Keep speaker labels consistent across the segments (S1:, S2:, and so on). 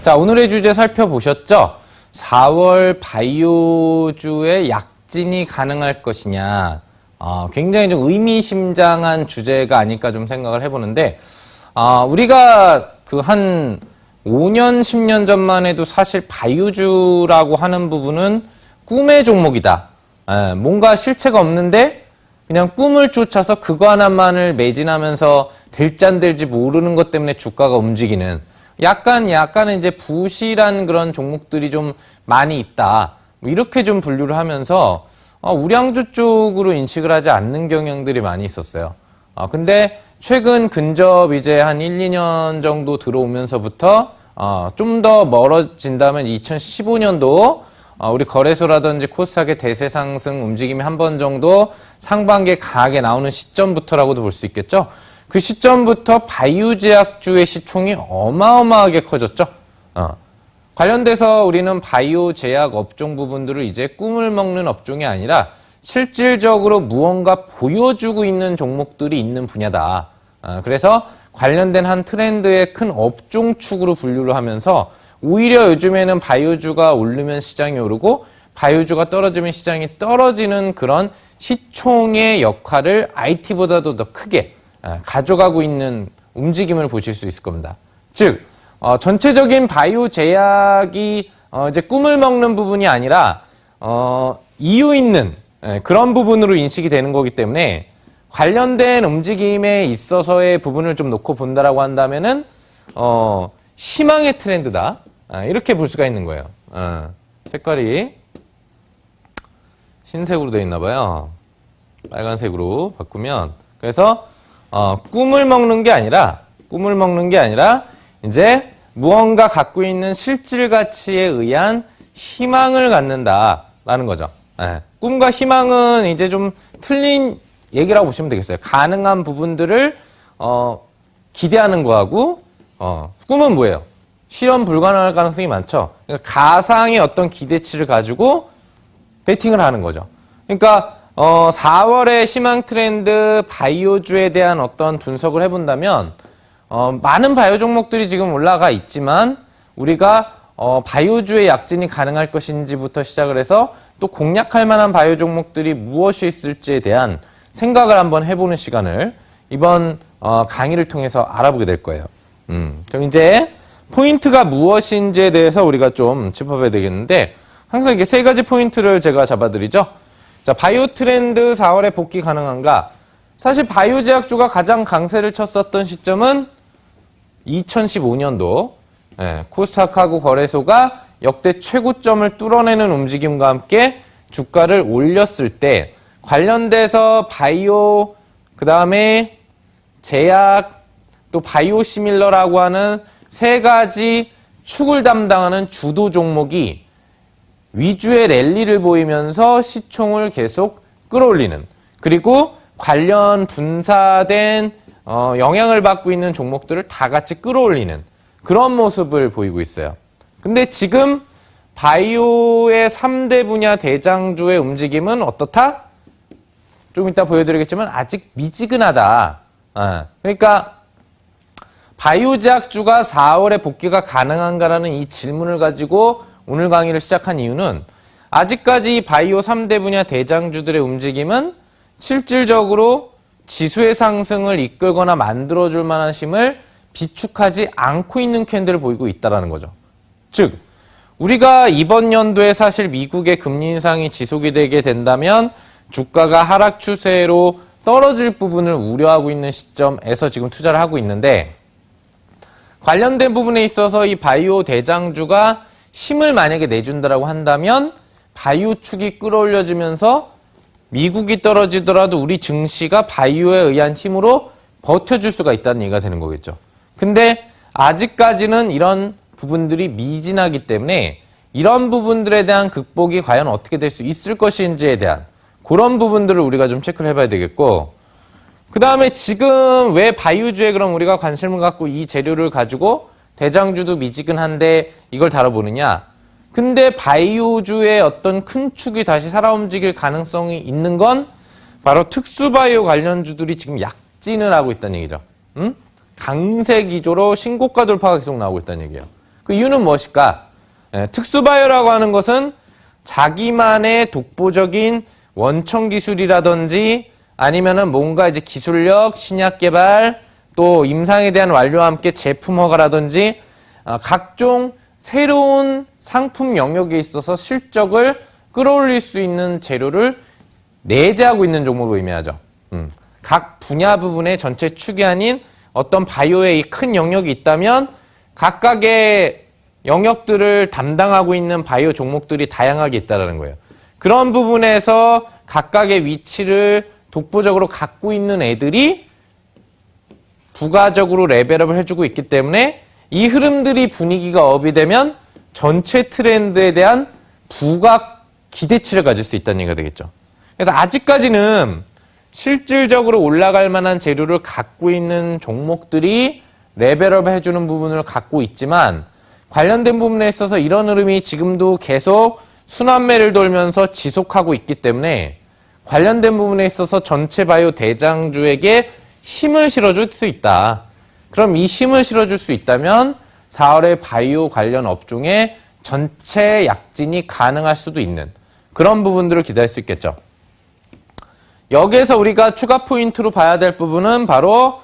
S1: 자, 오늘의 주제 살펴보셨죠? 4월 바이오주의 약진이 가능할 것이냐. 굉장히 좀 의미심장한 주제가 아닐까 좀 생각을 해보는데, 우리가 그 한 5년, 10년 전만 해도 사실 바이오주라고 하는 부분은 꿈의 종목이다. 뭔가 실체가 없는데 그냥 꿈을 쫓아서 그거 하나만을 매진하면서 될지 안 될지 모르는 것 때문에 주가가 움직이는 약간은 이제 부실한 그런 종목들이 좀 많이 있다. 뭐 이렇게 좀 분류를 하면서 우량주 쪽으로 인식을 하지 않는 경향들이 많이 있었어요. 근데 최근 근접 이제 한 1, 2년 정도 들어오면서부터 좀 더 멀어진다면 2015년도 우리 거래소라든지 코스닥의 대세 상승 움직임이 한 번 정도 상반기에 강하게 나오는 시점부터라고도 볼 수 있겠죠. 그 시점부터 바이오제약주의 시총이 어마어마하게 커졌죠. 관련돼서 우리는 바이오제약 업종 부분들을 이제 꿈을 먹는 업종이 아니라 실질적으로 무언가 보여주고 있는 종목들이 있는 분야다. 그래서 관련된 한 트렌드의 큰 업종축으로 분류를 하면서 오히려 요즘에는 바이오주가 오르면 시장이 오르고 바이오주가 떨어지면 시장이 떨어지는 그런 시총의 역할을 IT보다도 더 크게 가져가고 있는 움직임을 보실 수 있을 겁니다. 즉, 전체적인 바이오 제약이 이제 꿈을 먹는 부분이 아니라 이유 있는 그런 부분으로 인식이 되는 거기 때문에 관련된 움직임에 있어서의 부분을 좀 놓고 본다라고 한다면은 희망의 트렌드다. 이렇게 볼 수가 있는 거예요. 색깔이 흰색으로 되어 있나 봐요. 빨간색으로 바꾸면 그래서 꿈을 먹는 게 아니라 이제 무언가 갖고 있는 실질 가치에 의한 희망을 갖는다라는 거죠. 꿈과 희망은 이제 좀 틀린 얘기라고 보시면 되겠어요. 가능한 부분들을 기대하는 거하고 꿈은 뭐예요? 실현 불가능할 가능성이 많죠. 그러니까 가상의 어떤 기대치를 가지고 베팅을 하는 거죠. 그러니까 4월의 희망 트렌드 바이오주에 대한 어떤 분석을 해본다면 많은 바이오 종목들이 지금 올라가 있지만 우리가 바이오주의 약진이 가능할 것인지부터 시작을 해서 또 공략할 만한 바이오 종목들이 무엇이 있을지에 대한 생각을 한번 해보는 시간을 이번 강의를 통해서 알아보게 될 거예요. 그럼 이제 포인트가 무엇인지에 대해서 우리가 좀 짚어봐야 되겠는데 항상 이게 세 가지 포인트를 제가 잡아드리죠. 자, 바이오 트렌드 4월에 복귀 가능한가? 사실 바이오 제약주가 가장 강세를 쳤었던 시점은 2015년도 코스닥하고 거래소가 역대 최고점을 뚫어내는 움직임과 함께 주가를 올렸을 때 관련돼서 바이오, 그 다음에 제약, 또 바이오시밀러라고 하는 세 가지 축을 담당하는 주도 종목이 위주의 랠리를 보이면서 시총을 계속 끌어올리는, 그리고 관련 분사된 영향을 받고 있는 종목들을 다 같이 끌어올리는 그런 모습을 보이고 있어요. 근데 지금 바이오의 3대 분야 대장주의 움직임은 어떻다? 좀 이따 보여드리겠지만 아직 미지근하다. 그러니까 바이오제약주가 4월에 복귀가 가능한가라는 이 질문을 가지고 오늘 강의를 시작한 이유는 아직까지 바이오 3대 분야 대장주들의 움직임은 실질적으로 지수의 상승을 이끌거나 만들어줄 만한 힘을 비축하지 않고 있는 캔들을 보이고 있다는 거죠. 즉, 우리가 이번 연도에 사실 미국의 금리 인상이 지속이 되게 된다면 주가가 하락 추세로 떨어질 부분을 우려하고 있는 시점에서 지금 투자를 하고 있는데 관련된 부분에 있어서 이 바이오 대장주가 힘을 만약에 내준다라고 한다면 바이오 축이 끌어올려지면서 미국이 떨어지더라도 우리 증시가 바이오에 의한 힘으로 버텨줄 수가 있다는 얘기가 되는 거겠죠. 근데 아직까지는 이런 부분들이 미진하기 때문에 이런 부분들에 대한 극복이 과연 어떻게 될 수 있을 것인지에 대한 그런 부분들을 우리가 좀 체크를 해봐야 되겠고, 그 다음에 지금 왜 바이오주에 그럼 우리가 관심을 갖고 이 재료를 가지고 대장주도 미지근한데 이걸 다뤄보느냐. 근데 바이오주의 어떤 큰 축이 다시 살아 움직일 가능성이 있는 건 바로 특수바이오 관련주들이 지금 약진을 하고 있다는 얘기죠. 강세 기조로 신고가 돌파가 계속 나오고 있다는 얘기예요. 그 이유는 무엇일까? 특수바이오라고 하는 것은 자기만의 독보적인 원천 기술이라든지 아니면은 뭔가 이제 기술력, 신약 개발, 또 임상에 대한 완료와 함께 제품 허가라든지 각종 새로운 상품 영역에 있어서 실적을 끌어올릴 수 있는 재료를 내재하고 있는 종목을 의미하죠. 각 분야 부분의 전체 축이 아닌 어떤 바이오의 큰 영역이 있다면 각각의 영역들을 담당하고 있는 바이오 종목들이 다양하게 있다는 거예요. 그런 부분에서 각각의 위치를 독보적으로 갖고 있는 애들이 부가적으로 레벨업을 해주고 있기 때문에 이 흐름들이 분위기가 업이 되면 전체 트렌드에 대한 부가 기대치를 가질 수 있다는 얘기가 되겠죠. 그래서 아직까지는 실질적으로 올라갈 만한 재료를 갖고 있는 종목들이 레벨업 해주는 부분을 갖고 있지만 관련된 부분에 있어서 이런 흐름이 지금도 계속 순환매를 돌면서 지속하고 있기 때문에 관련된 부분에 있어서 전체 바이오 대장주에게 힘을 실어줄 수 있다. 그럼 이 힘을 실어줄 수 있다면 4월에 바이오 관련 업종에 전체 약진이 가능할 수도 있는 그런 부분들을 기대할 수 있겠죠. 여기에서 우리가 추가 포인트로 봐야 될 부분은 바로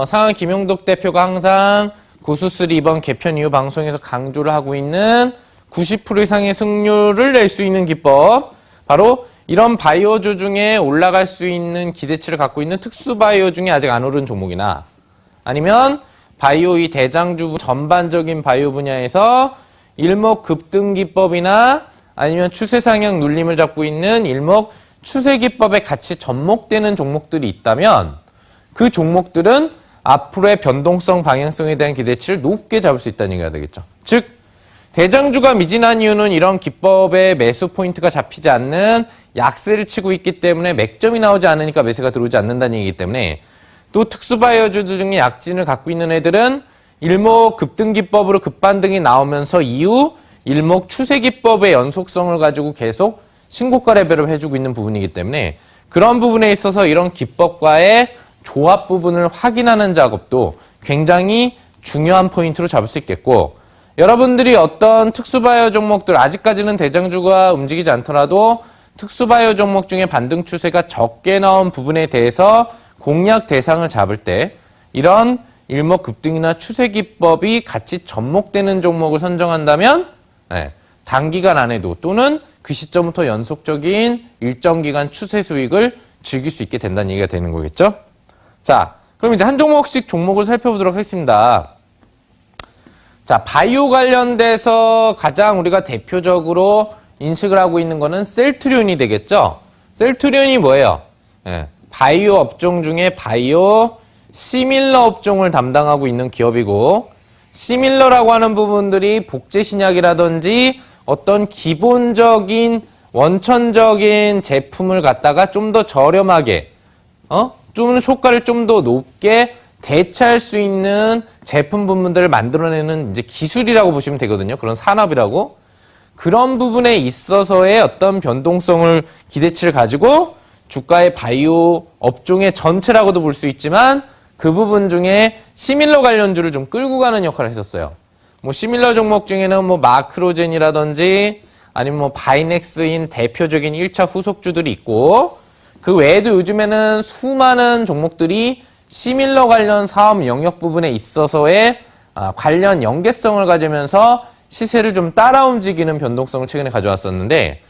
S1: 상하 김용덕 대표가 항상 고수3 이번 개편 이후 방송에서 강조를 하고 있는 90% 이상의 승률을 낼 수 있는 기법, 바로 이런 바이오주 중에 올라갈 수 있는 기대치를 갖고 있는 특수 바이오 중에 아직 안 오른 종목이나 아니면 바이오 이 대장주 전반적인 바이오 분야에서 일목 급등 기법이나 아니면 추세 상향 눌림을 잡고 있는 일목 추세 기법에 같이 접목되는 종목들이 있다면 그 종목들은 앞으로의 변동성 방향성에 대한 기대치를 높게 잡을 수 있다는 얘기가 되겠죠. 즉 대장주가 미진한 이유는 이런 기법의 매수 포인트가 잡히지 않는 약세를 치고 있기 때문에 맥점이 나오지 않으니까 매수가 들어오지 않는다는 얘기이기 때문에 또 특수바이오주들 중에 약진을 갖고 있는 애들은 일목 급등 기법으로 급반등이 나오면서 이후 일목 추세 기법의 연속성을 가지고 계속 신고가 레벨을 해주고 있는 부분이기 때문에 그런 부분에 있어서 이런 기법과의 조합 부분을 확인하는 작업도 굉장히 중요한 포인트로 잡을 수 있겠고, 여러분들이 어떤 특수바이오 종목들 아직까지는 대장주가 움직이지 않더라도 특수바이오 종목 중에 반등 추세가 적게 나온 부분에 대해서 공략 대상을 잡을 때 이런 일목 급등이나 추세 기법이 같이 접목되는 종목을 선정한다면 단기간 안에도 또는 그 시점부터 연속적인 일정 기간 추세 수익을 즐길 수 있게 된다는 얘기가 되는 거겠죠? 자, 그럼 이제 한 종목씩 종목을 살펴보도록 하겠습니다. 자, 바이오 관련돼서 가장 우리가 대표적으로 인식을 하고 있는 거는 셀트리온이 되겠죠? 셀트리온이 뭐예요? 바이오 업종 중에 바이오 시밀러 업종을 담당하고 있는 기업이고, 시밀러라고 하는 부분들이 복제신약이라든지 어떤 기본적인 원천적인 제품을 갖다가 좀 더 저렴하게 좀 효과를 좀 더 높게 대체할 수 있는 제품 부분들을 만들어내는 이제 기술이라고 보시면 되거든요. 그런 산업이라고. 그런 부분에 있어서의 어떤 변동성을 기대치를 가지고 주가의 바이오 업종의 전체라고도 볼 수 있지만 그 부분 중에 시밀러 관련주를 좀 끌고 가는 역할을 했었어요. 뭐 시밀러 종목 중에는 뭐 마크로젠이라든지 아니면 뭐 바이넥스인 대표적인 1차 후속주들이 있고, 그 외에도 요즘에는 수많은 종목들이 시밀러 관련 사업 영역 부분에 있어서의 관련 연계성을 가지면서 시세를 좀 따라 움직이는 변동성을 최근에 가져왔었는데,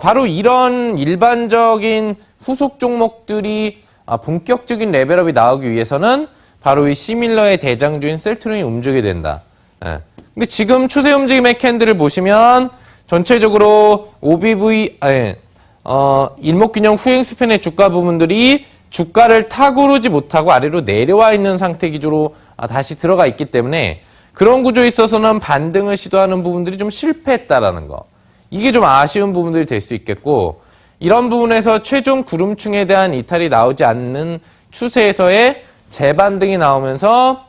S1: 바로 이런 일반적인 후속 종목들이 본격적인 레벨업이 나오기 위해서는 바로 이 시밀러의 대장주인 셀트리온이 움직여야 된다. 근데 지금 추세 움직임의 캔들을 보시면 전체적으로 OBV, 일목균형 후행 스팬의 주가 부분들이 주가를 타고 오르지 못하고 아래로 내려와 있는 상태 기조로 다시 들어가 있기 때문에 그런 구조에 있어서는 반등을 시도하는 부분들이 좀 실패했다라는 거. 이게 좀 아쉬운 부분들이 될 수 있겠고, 이런 부분에서 최종 구름층에 대한 이탈이 나오지 않는 추세에서의 재반등이 나오면서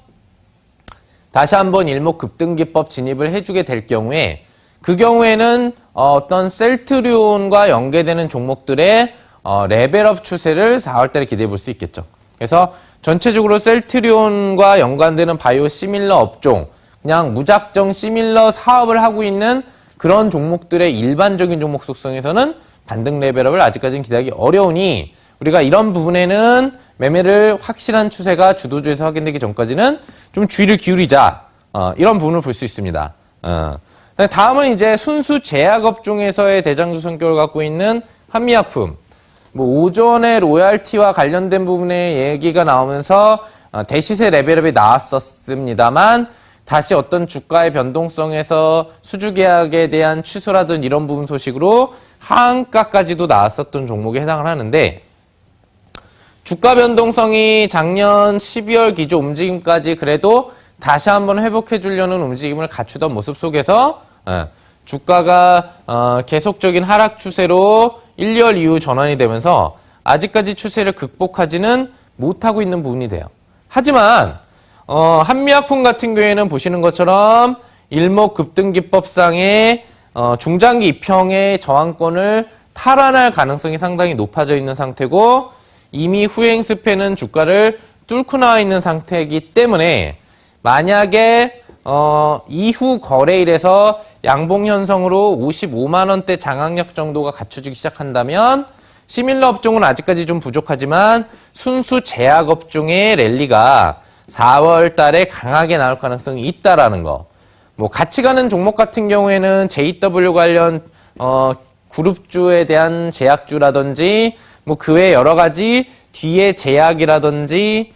S1: 다시 한번 일목 급등기법 진입을 해주게 될 경우에, 그 경우에는 어떤 셀트리온과 연계되는 종목들의 레벨업 추세를 4월달에 기대해 볼 수 있겠죠. 그래서 전체적으로 셀트리온과 연관되는 바이오 시밀러 업종, 그냥 무작정 시밀러 사업을 하고 있는 그런 종목들의 일반적인 종목 속성에서는 반등 레벨업을 아직까지는 기대하기 어려우니 우리가 이런 부분에는 매매를 확실한 추세가 주도주에서 확인되기 전까지는 좀 주의를 기울이자. 이런 부분을 볼 수 있습니다. 다음은 이제 순수 제약업종에서의 대장주 성격을 갖고 있는 한미약품. 뭐 오전에 로얄티와 관련된 부분에 얘기가 나오면서 대시세 레벨업이 나왔었습니다만 다시 어떤 주가의 변동성에서 수주계약에 대한 취소라든 이런 부분 소식으로 하한가까지도 나왔었던 종목에 해당을 하는데 주가 변동성이 작년 12월 기조 움직임까지 그래도 다시 한번 회복해 주려는 움직임을 갖추던 모습 속에서 주가가 계속적인 하락 추세로 1, 2월 이후 전환이 되면서 아직까지 추세를 극복하지는 못하고 있는 부분이 돼요. 하지만 한미약품 같은 경우에는 보시는 것처럼 일목급등기법상의 중장기 입형의 저항권을 탈환할 가능성이 상당히 높아져 있는 상태고 이미 후행 스패는 주가를 뚫고 나와 있는 상태이기 때문에 만약에 이후 거래일에서 양봉 현성으로 55만 원대 장악력 정도가 갖춰지기 시작한다면 시밀러 업종은 아직까지 좀 부족하지만 순수 제약 업종의 랠리가 4월 달에 강하게 나올 가능성이 있다라는 거. 뭐 같이 가는 종목 같은 경우에는 JW 관련 그룹주에 대한 제약주라든지 뭐 그 외 여러 가지 뒤에 제약이라든지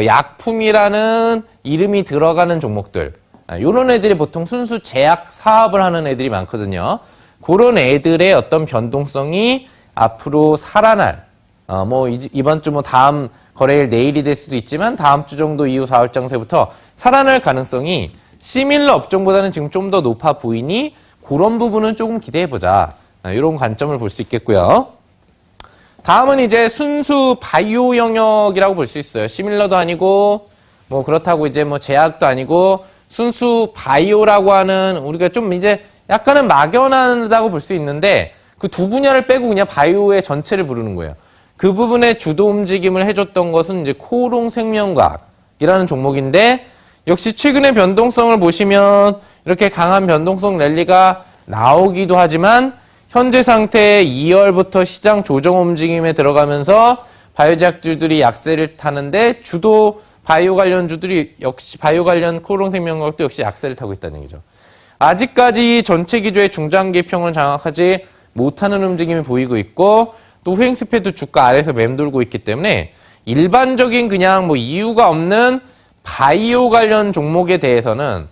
S1: 약품이라는 이름이 들어가는 종목들. 이런 애들이 보통 순수 제약 사업을 하는 애들이 많거든요. 그런 애들의 어떤 변동성이 앞으로 살아날, 뭐 이번 주 뭐 다음 거래일 내일이 될 수도 있지만 다음 주 정도 이후 4월 장세부터 살아날 가능성이 시밀러 업종보다는 지금 좀 더 높아 보이니 그런 부분은 조금 기대해보자. 이런 관점을 볼 수 있겠고요. 다음은 이제 순수 바이오 영역이라고 볼 수 있어요. 시밀러도 아니고 뭐 그렇다고 이제 뭐 제약도 아니고 순수 바이오라고 하는 우리가 좀 이제 약간은 막연하다고 볼 수 있는데 그 두 분야를 빼고 그냥 바이오의 전체를 부르는 거예요. 그 부분에 주도 움직임을 해줬던 것은 이제 코롱 생명과학이라는 종목인데 역시 최근의 변동성을 보시면 이렇게 강한 변동성 랠리가 나오기도 하지만 현재 상태의 2월부터 시장 조정 움직임에 들어가면서 바이오제약주들이 약세를 타는데 주도 바이오 관련주들이 역시 바이오 관련 코롱 생명과학도 역시 약세를 타고 있다는 얘기죠. 아직까지 전체 기조의 중장기평을 장악하지 못하는 움직임이 보이고 있고 또 후행 스패도 주가 아래에서 맴돌고 있기 때문에 일반적인 그냥 뭐 이유가 없는 바이오 관련 종목에 대해서는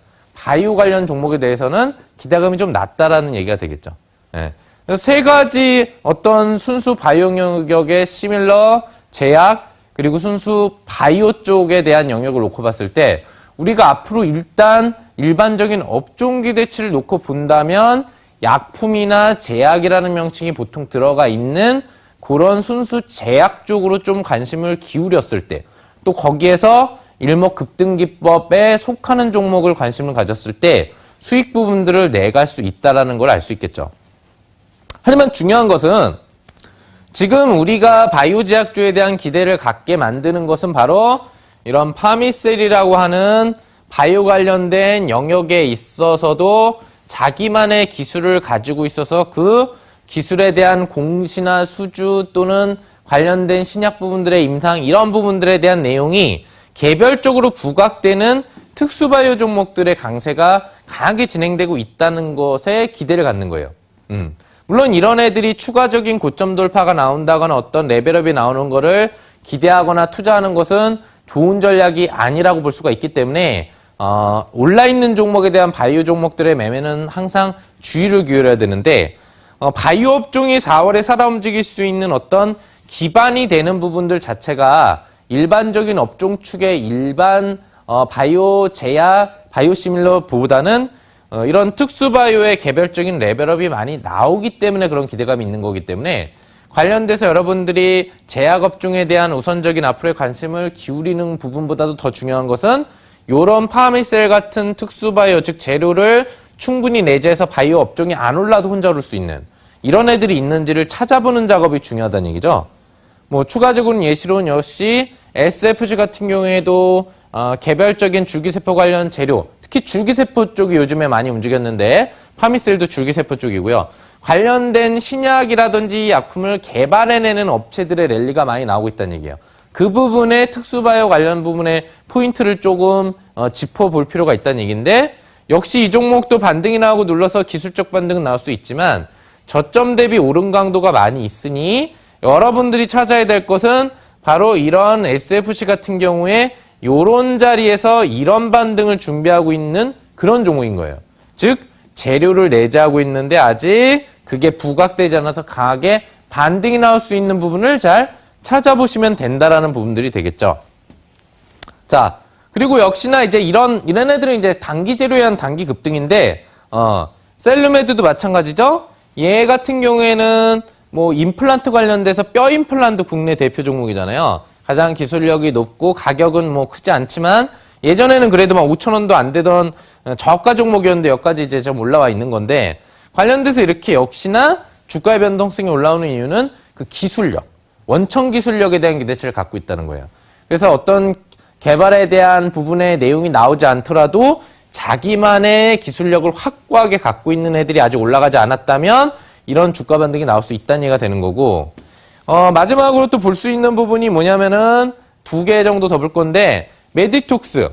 S1: 기대감이 좀 낮다라는 얘기가 되겠죠. 네. 그래서 세 가지 어떤 순수 바이오 영역의 시밀러, 제약, 그리고 순수 바이오 쪽에 대한 영역을 놓고 봤을 때 우리가 앞으로 일단 일반적인 업종 기대치를 놓고 본다면 약품이나 제약이라는 명칭이 보통 들어가 있는 그런 순수 제약 쪽으로 좀 관심을 기울였을 때 또 거기에서 일목급등기법에 속하는 종목을 관심을 가졌을 때 수익 부분들을 내갈 수 있다는 걸 알 수 있겠죠. 하지만 중요한 것은 지금 우리가 바이오 제약주에 대한 기대를 갖게 만드는 것은 바로 이런 파미셀이라고 하는 바이오 관련된 영역에 있어서도 자기만의 기술을 가지고 있어서 그 기술에 대한 공시나 수주 또는 관련된 신약 부분들의 임상 이런 부분들에 대한 내용이 개별적으로 부각되는 특수바이오 종목들의 강세가 강하게 진행되고 있다는 것에 기대를 갖는 거예요. 물론 이런 애들이 추가적인 고점 돌파가 나온다거나 어떤 레벨업이 나오는 거를 기대하거나 투자하는 것은 좋은 전략이 아니라고 볼 수가 있기 때문에 올라있는 종목에 대한 바이오 종목들의 매매는 항상 주의를 기울여야 되는데 바이오 업종이 4월에 살아 움직일 수 있는 어떤 기반이 되는 부분들 자체가 일반적인 업종 축의 일반 바이오 제약, 바이오 시밀러보다는 이런 특수바이오의 개별적인 레벨업이 많이 나오기 때문에 그런 기대감이 있는 거기 때문에 관련돼서 여러분들이 제약업종에 대한 우선적인 앞으로의 관심을 기울이는 부분보다도 더 중요한 것은 이런 파미셀 같은 특수바이오, 즉 재료를 충분히 내재해서 바이오 업종이 안 올라도 혼자 오를 수 있는 이런 애들이 있는지를 찾아보는 작업이 중요하다는 얘기죠. 뭐 추가적으로는 예시로는 역시 SFG 같은 경우에도 개별적인 줄기세포 관련 재료, 특히 줄기세포 쪽이 요즘에 많이 움직였는데 파미셀도 줄기세포 쪽이고요. 관련된 신약이라든지 약품을 개발해내는 업체들의 랠리가 많이 나오고 있다는 얘기예요. 그 부분에 특수바이오 관련 부분에 포인트를 조금 짚어볼 필요가 있다는 얘기인데 역시 이 종목도 반등이 나오고 눌러서 기술적 반등은 나올 수 있지만 저점 대비 오른 강도가 많이 있으니 여러분들이 찾아야 될 것은 바로 이런 SFC 같은 경우에 요런 자리에서 이런 반등을 준비하고 있는 그런 종목인 거예요. 즉 재료를 내재하고 있는데 아직 그게 부각되지 않아서 강하게 반등이 나올 수 있는 부분을 잘 찾아보시면 된다라는 부분들이 되겠죠. 자, 그리고 역시나 이제 이런 애들은 이제 단기 재료에 의한 단기 급등인데, 셀루메드도 마찬가지죠. 얘 같은 경우에는 뭐 임플란트 관련돼서 뼈 임플란트 국내 대표 종목이잖아요. 가장 기술력이 높고 가격은 뭐 크지 않지만 예전에는 그래도 막 5,000원도 안 되던 저가 종목이었는데 여기까지 이제 좀 올라와 있는 건데 관련돼서 이렇게 역시나 주가의 변동성이 올라오는 이유는 그 기술력, 원천 기술력에 대한 기대치를 갖고 있다는 거예요. 그래서 어떤 개발에 대한 부분의 내용이 나오지 않더라도 자기만의 기술력을 확고하게 갖고 있는 애들이 아직 올라가지 않았다면 이런 주가 반등이 나올 수 있다는 얘기가 되는 거고 마지막으로 또 볼 수 있는 부분이 뭐냐면은 2개 정도 더 볼 건데 메디톡스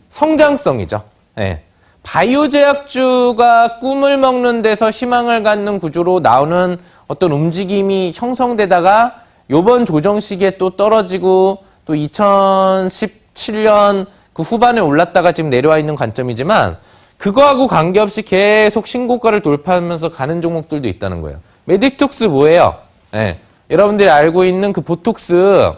S1: 성장성이죠. 네. 바이오 제약주가 꿈을 먹는 데서 희망을 갖는 구조로 나오는 어떤 움직임이 형성되다가 요번 조정 시기에 또 떨어지고 또 2017년 그 후반에 올랐다가 지금 내려와 있는 관점이지만 그거하고 관계없이 계속 신고가를 돌파하면서 가는 종목들도 있다는 거예요. 메디톡스 뭐예요? 네. 여러분들이 알고 있는 그 보톡스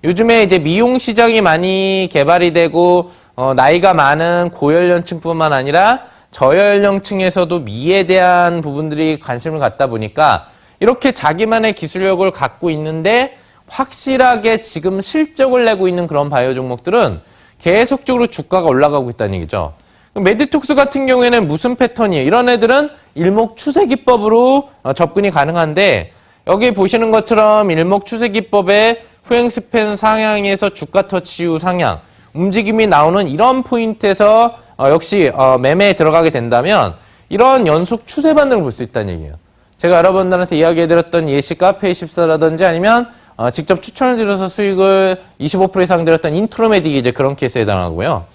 S1: 요즘에 이제 미용 시장이 많이 개발이 되고 나이가 많은 고연령층뿐만 아니라 저연령층에서도 미에 대한 부분들이 관심을 갖다 보니까 이렇게 자기만의 기술력을 갖고 있는데 확실하게 지금 실적을 내고 있는 그런 바이오 종목들은 계속적으로 주가가 올라가고 있다는 얘기죠. 메디톡스 같은 경우에는 무슨 패턴이에요? 이런 애들은 일목 추세 기법으로 접근이 가능한데 여기 보시는 것처럼 일목 추세 기법의 후행 스팬 상향에서 주가 터치 후 상향 움직임이 나오는 이런 포인트에서 역시 매매에 들어가게 된다면 이런 연속 추세 반등을 볼 수 있다는 얘기예요. 제가 여러분들한테 이야기해드렸던 예시 카페24라든지 아니면 직접 추천을 드려서 수익을 25% 이상 드렸던 인트로메딕이 이제 그런 케이스에 해당하고요.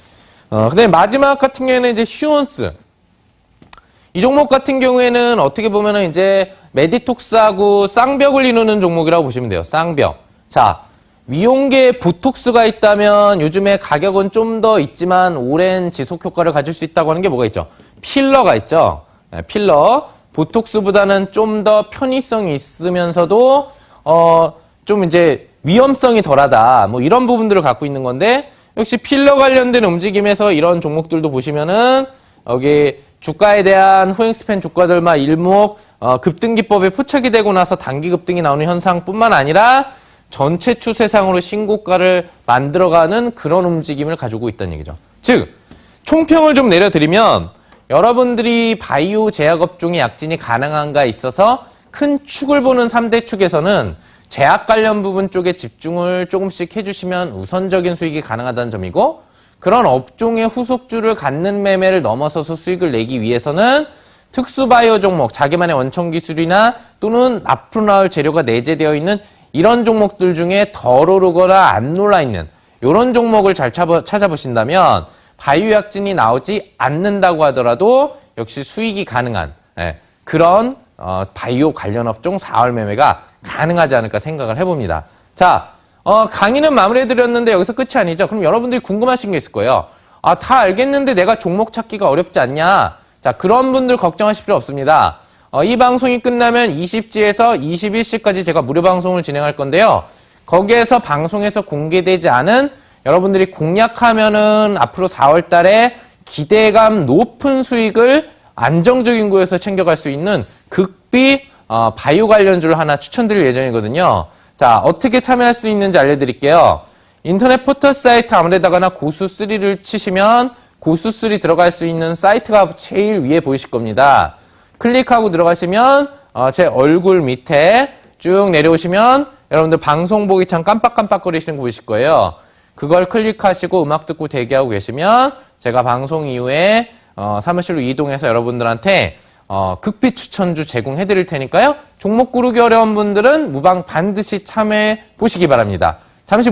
S1: 그다음에 마지막 같은 경우에는 이제 슈온스. 이 종목 같은 경우에는 어떻게 보면은 이제 메디톡스하고 쌍벽을 이루는 종목이라고 보시면 돼요. 쌍벽. 자, 미용계에 보톡스가 있다면 요즘에 가격은 좀 더 있지만 오랜 지속 효과를 가질 수 있다고 하는 게 뭐가 있죠? 필러가 있죠. 네, 필러. 보톡스보다는 좀 더 편의성이 있으면서도 좀 이제 위험성이 덜하다. 뭐 이런 부분들을 갖고 있는 건데 역시 필러 관련된 움직임에서 이런 종목들도 보시면은 여기 주가에 대한 후행 스팬 주가들만 일목 급등기법에 포착이 되고 나서 단기 급등이 나오는 현상뿐만 아니라 전체 추세상으로 신고가를 만들어가는 그런 움직임을 가지고 있다는 얘기죠. 즉 총평을 좀 내려드리면 여러분들이 바이오 제약업종의 약진이 가능한가에 있어서 큰 축을 보는 3대 축에서는 제약 관련 부분 쪽에 집중을 조금씩 해주시면 우선적인 수익이 가능하다는 점이고 그런 업종의 후속주를 갖는 매매를 넘어서서 수익을 내기 위해서는 특수바이오 종목, 자기만의 원천 기술이나 또는 앞으로 나올 재료가 내재되어 있는 이런 종목들 중에 덜 오르거나 안 놀라있는 이런 종목을 잘 찾아보신다면 바이오 약진이 나오지 않는다고 하더라도 역시 수익이 가능한 그런 바이오 관련 업종 4월 매매가 가능하지 않을까 생각을 해봅니다. 자, 강의는 마무리해드렸는데 여기서 끝이 아니죠. 그럼 여러분들이 궁금하신 게 있을 거예요. 다 알겠는데 내가 종목 찾기가 어렵지 않냐? 자, 그런 분들 걱정하실 필요 없습니다. 이 방송이 끝나면 20지에서 21시까지 제가 무료 방송을 진행할 건데요. 거기에서 방송에서 공개되지 않은 여러분들이 공략하면은 앞으로 4월 달에 기대감 높은 수익을 안정적인 구에서 챙겨갈 수 있는 극비 바이오 관련주를 하나 추천드릴 예정이거든요. 자, 어떻게 참여할 수 있는지 알려드릴게요. 인터넷 포털 사이트 아무데다가나 고수3를 치시면 고수3 들어갈 수 있는 사이트가 제일 위에 보이실 겁니다. 클릭하고 들어가시면 제 얼굴 밑에 쭉 내려오시면 여러분들 방송 보기 참 깜빡깜빡거리시는 거 보이실 거예요. 그걸 클릭하시고 음악 듣고 대기하고 계시면 제가 방송 이후에 사무실로 이동해서 여러분들한테 극비 추천주 제공해 드릴 테니까요. 종목 고르기 어려운 분들은 무방 반드시 참여해 보시기 바랍니다. 잠시